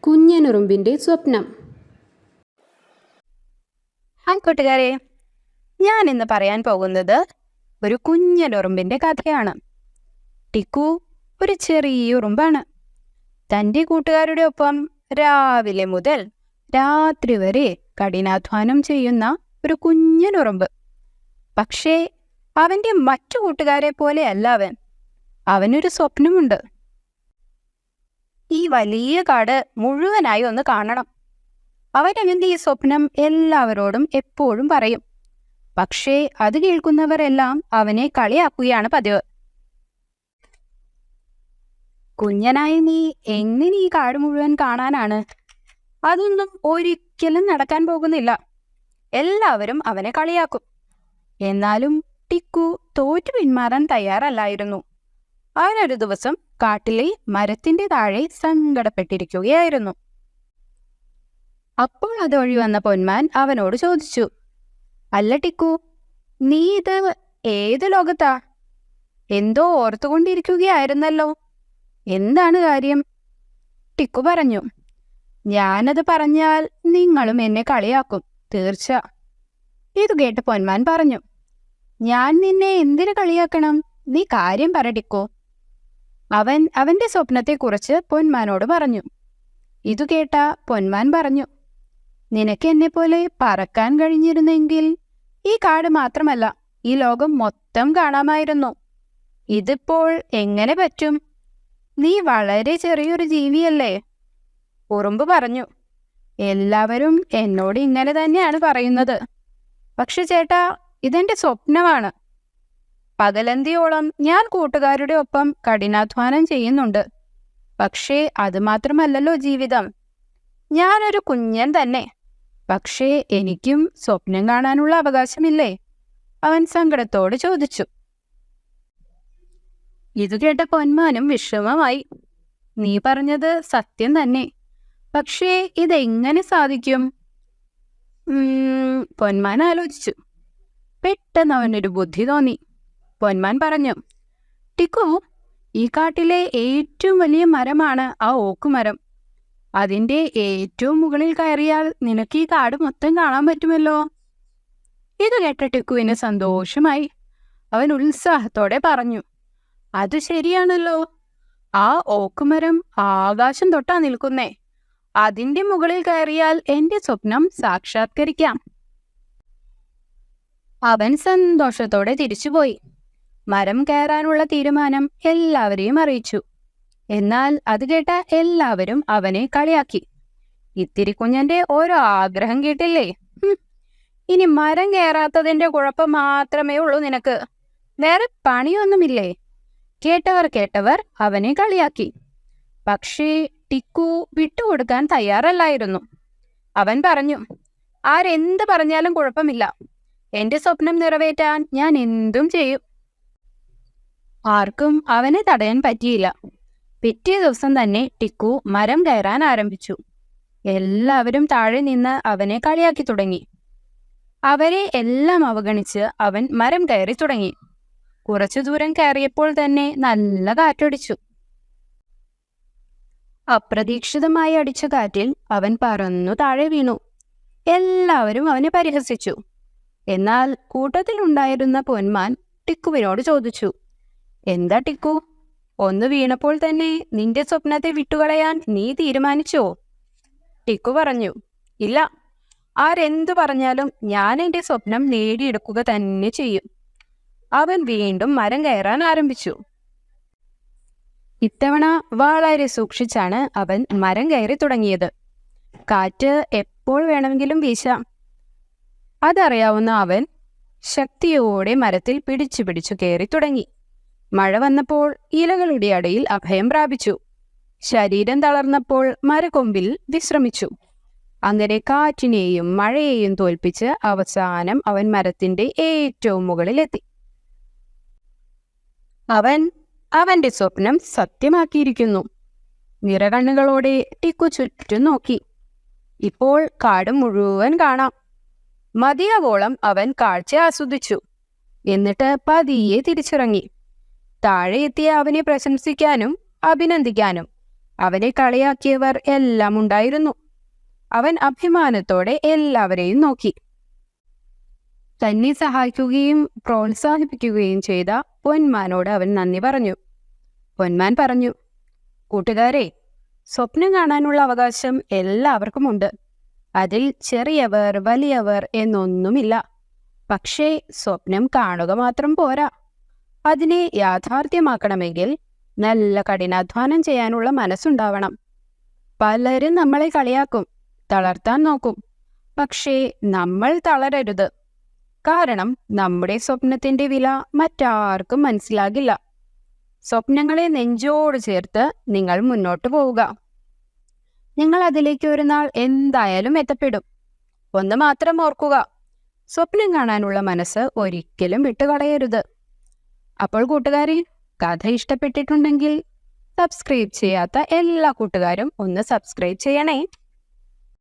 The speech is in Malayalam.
കുഞ്ഞനുറുമ്പിൻ്റെ സ്വപ്നം. ഹായ് കൂട്ടുകാരെ, ഞാൻ ഇന്ന് പറയാൻ പോകുന്നത് ഒരു കുഞ്ഞനുറുമ്പിൻ്റെ കഥയാണ്. ടിക്കു ഒരു ചെറിയ ഉറുമ്പാണ്. തൻ്റെ കൂട്ടുകാരുടെ ഒപ്പം രാവിലെ മുതൽ രാത്രി വരെ കഠിനാധ്വാനം ചെയ്യുന്ന ഒരു കുഞ്ഞനുറുമ്പ്. പക്ഷേ അവൻ്റെ മറ്റു കൂട്ടുകാരെ പോലെയല്ല അവൻ. അവനൊരു സ്വപ്നമുണ്ട്. ഈ വലിയ കാട് മുഴുവനായി ഒന്ന് കാണണം. അവനവൻ്റെ ഈ സ്വപ്നം എല്ലാവരോടും എപ്പോഴും പറയും. പക്ഷേ അത് കേൾക്കുന്നവരെല്ലാം അവനെ കളിയാക്കുകയാണ് പതിവ്. കുഞ്ഞനായി നീ എങ്ങനെ ഈ കാട് മുഴുവൻ കാണാനാണ്? അതൊന്നും ഒരിക്കലും നടക്കാൻ പോകുന്നില്ല. എല്ലാവരും അവനെ കളിയാക്കും. എന്നാലും ടിക്കു തോറ്റു പിന്മാറാൻ തയ്യാറല്ലായിരുന്നു. അവനൊരു ദിവസം കാട്ടിലെ മരത്തിന്റെ താഴെ സങ്കടപ്പെട്ടിരിക്കുകയായിരുന്നു. അപ്പോൾ അതൊഴി വന്ന പൊന്മാൻ അവനോട് ചോദിച്ചു, "അല്ല ടിക്കു, നീ ഇത് ഏത് ലോകത്താ? എന്തോ ഓർത്തുകൊണ്ടിരിക്കുകയായിരുന്നല്ലോ. എന്താണ് കാര്യം?" ടിക്കു പറഞ്ഞു, "ഞാനത് പറഞ്ഞാൽ നിങ്ങളും എന്നെ കളിയാക്കും, തീർച്ച." ഇത് കേട്ട് പൊന്മാൻ പറഞ്ഞു, "ഞാൻ നിന്നെ എന്തിനു കളിയാക്കണം? നീ കാര്യം പറ ടിക്കു." അവൻ അവന്റെ സ്വപ്നത്തെക്കുറിച്ച് പൊന്മാനോട് പറഞ്ഞു. ഇതു കേട്ട പൊന്മാൻ പറഞ്ഞു, "നിനക്ക് എന്നെ പോലെ പറക്കാൻ കഴിഞ്ഞിരുന്നെങ്കിൽ ഈ കാട് മാത്രമല്ല, ഈ ലോകം മൊത്തം കാണാമായിരുന്നു. ഇതിപ്പോൾ എങ്ങനെ പറ്റും? നീ വളരെ ചെറിയൊരു ജീവിയല്ലേ." ഉറുമ്പ് പറഞ്ഞു, "എല്ലാവരും എന്നോട് ഇങ്ങനെ തന്നെയാണ് പറയുന്നത്. പക്ഷെ ചേട്ടാ, ഇതെന്റെ സ്വപ്നമാണ്. പകലന്തിയോളം ഞാൻ കൂട്ടുകാരുടെ ഒപ്പം കഠിനാധ്വാനം ചെയ്യുന്നുണ്ട്. പക്ഷേ അത് മാത്രമല്ലല്ലോ ജീവിതം. ഞാനൊരു കുഞ്ഞൻ തന്നെ. പക്ഷേ എനിക്കും സ്വപ്നം കാണാനുള്ള അവകാശമില്ലേ?" അവൻ സങ്കടത്തോട് ചോദിച്ചു. ഇതു കേട്ട പൊന്മാനും വിഷമമായി. "നീ പറഞ്ഞത് സത്യം തന്നെ. പക്ഷേ ഇതെങ്ങനെ സാധിക്കും?" പൊന്മാൻ ആലോചിച്ചു. പെട്ടെന്ന് അവനൊരു ബുദ്ധി തോന്നി. പൊന്മാൻ പറഞ്ഞു, "ടിക്കു, ഈ കാട്ടിലെ ഏറ്റവും വലിയ മരമാണ് ആ ഓക്കുമരം. അതിൻ്റെ ഏറ്റവും മുകളിൽ കയറിയാൽ നിനക്ക് ഈ കാട് മൊത്തം കാണാൻ പറ്റുമല്ലോ." ഇത് കേട്ട ടിക്കുവിന് സന്തോഷമായി. അവൻ ഉത്സാഹത്തോടെ പറഞ്ഞു, "അത് ശരിയാണല്ലോ. ആ ഓക്കുമരം ആകാശം തൊട്ടാ നിൽക്കുന്നേ. അതിൻ്റെ മുകളിൽ കയറിയാൽ എൻ്റെ സ്വപ്നം സാക്ഷാത്കരിക്കാം." അവൻ സന്തോഷത്തോടെ തിരിച്ചുപോയി. മരം കയറാനുള്ള തീരുമാനം എല്ലാവരെയും അറിയിച്ചു. എന്നാൽ അത് കേട്ട എല്ലാവരും അവനെ കളിയാക്കി. "ഇത്തിരി കുഞ്ഞന്റെ ഓരോ ആഗ്രഹം കേട്ടില്ലേ? ഇനി മരം കയറാത്തതിന്റെ കുഴപ്പം മാത്രമേ ഉള്ളൂ നിനക്ക്. വേറെ പണിയൊന്നുമില്ലേ?" കേട്ടവർ അവനെ കളിയാക്കി. പക്ഷേ ടിക്കു വിട്ടുകൊടുക്കാൻ തയ്യാറല്ലായിരുന്നു. അവൻ പറഞ്ഞു, "ആരെന്ത് പറഞ്ഞാലും കുഴപ്പമില്ല. എന്റെ സ്വപ്നം നിറവേറ്റാൻ ഞാൻ എന്തും ചെയ്യും." ആർക്കും അവനെ തടയാൻ പറ്റിയില്ല. പിറ്റേ ദിവസം തന്നെ ടിക്കു മരം കയറാൻ ആരംഭിച്ചു. എല്ലാവരും താഴെ നിന്ന് അവനെ കളിയാക്കി തുടങ്ങി. അവരെ എല്ലാം അവഗണിച്ച് അവൻ മരം കയറി തുടങ്ങി. കുറച്ചു ദൂരം കയറിയപ്പോൾ തന്നെ നല്ല കാറ്റടിച്ചു. അപ്രതീക്ഷിതമായി അടിച്ച കാറ്റിൽ അവൻ പറന്നു താഴെ വീണു. എല്ലാവരും അവനെ പരിഹസിച്ചു. എന്നാൽ കൂട്ടത്തിലുണ്ടായിരുന്ന പൊന്മാൻ ടിക്കുവിനോട് ചോദിച്ചു, "എന്താ ടിക്കു, ഒന്ന് വീണപ്പോൾ തന്നെ നിന്റെ സ്വപ്നത്തെ വിട്ടുകളയാൻ നീ തീരുമാനിച്ചോ?" ടിക്കു പറഞ്ഞു, "ഇല്ല, ആരെന്തു പറഞ്ഞാലും ഞാൻ എൻ്റെ സ്വപ്നം നേടിയെടുക്കുക തന്നെ ചെയ്യും." അവൻ വീണ്ടും മരം കയറാൻ ആരംഭിച്ചു. ഇത്തവണ വളരെ സൂക്ഷിച്ചാണ് അവൻ മരം കയറി തുടങ്ങിയത്. കാറ്റ് എപ്പോൾ വേണമെങ്കിലും വീശാം. അതറിയാവുന്ന അവൻ ശക്തിയോടെ മരത്തിൽ പിടിച്ചു കയറി തുടങ്ങി. മഴ വന്നപ്പോൾ ഇലകളുടെ അടിയിൽ അഭയം പ്രാപിച്ചു. ശരീരം തളർന്നപ്പോൾ മരക്കൊമ്പിൽ വിശ്രമിച്ചു. അങ്ങനെ കാറ്റിനെയും മഴയെയും തോൽപ്പിച്ച് അവസാനം അവൻ മരത്തിന്റെ ഏറ്റവും മുകളിലെത്തി. അവൻ അവന്റെ സ്വപ്നം സത്യമാക്കിയിരിക്കുന്നു. നിറകണ്ണുകളോടെ ടിക്കു ചുറ്റും നോക്കി. ഇപ്പോൾ കാട് മുഴുവൻ കാണാം. മതിയാവോളം അവൻ കാഴ്ച ആസ്വദിച്ചു. എന്നിട്ട് പതിയെ തിരിച്ചിറങ്ങി. താഴെ എത്തിയ അവനെ പ്രശംസിക്കാനും അഭിനന്ദിക്കാനും അവനെ കളിയാക്കിയവർ എല്ലാം ഉണ്ടായിരുന്നു. അവൻ അഭിമാനത്തോടെ എല്ലാവരെയും നോക്കി. തന്നെ സഹായിക്കുകയും പ്രോത്സാഹിപ്പിക്കുകയും ചെയ്ത പൊന്മാനോട് അവൻ നന്ദി പറഞ്ഞു. പൊന്മാൻ പറഞ്ഞു, കൂട്ടുകാരെ, സ്വപ്നം കാണാനുള്ള അവകാശം എല്ലാവർക്കുമുണ്ട്. അതിൽ ചെറിയവർ വലിയവർ എന്നൊന്നുമില്ല. പക്ഷേ സ്വപ്നം കാണുക മാത്രം പോരാ. അതിനെ യാഥാർത്ഥ്യമാക്കണമെങ്കിൽ നല്ല കഠിനാധ്വാനം ചെയ്യാനുള്ള മനസ്സുണ്ടാവണം. പലരും നമ്മളെ കളിയാക്കും, തളർത്താൻ നോക്കും. പക്ഷേ നമ്മൾ തളരരുത്. കാരണം നമ്മുടെ സ്വപ്നത്തിന്റെ വില മറ്റാർക്കും മനസ്സിലാകില്ല. സ്വപ്നങ്ങളെ നെഞ്ചോട് ചേർത്ത് നിങ്ങൾ മുന്നോട്ട് പോവുക. നിങ്ങൾ അതിലേക്ക് ഒരു നാൾ എന്തായാലും എത്തപ്പെടും. ഒന്ന് മാത്രം ഓർക്കുക, സ്വപ്നം കാണാനുള്ള മനസ്സ് ഒരിക്കലും വിട്ടുകളയരുത്. അപ്പോൾ കൂട്ടുകാരെ, കഥ ഇഷ്ടപ്പെട്ടിട്ടുണ്ടെങ്കിൽ സബ്സ്ക്രൈബ് ചെയ്യാത്ത എല്ലാ കൂട്ടുകാരും ഒന്ന് സബ്സ്ക്രൈബ് ചെയ്യണേ.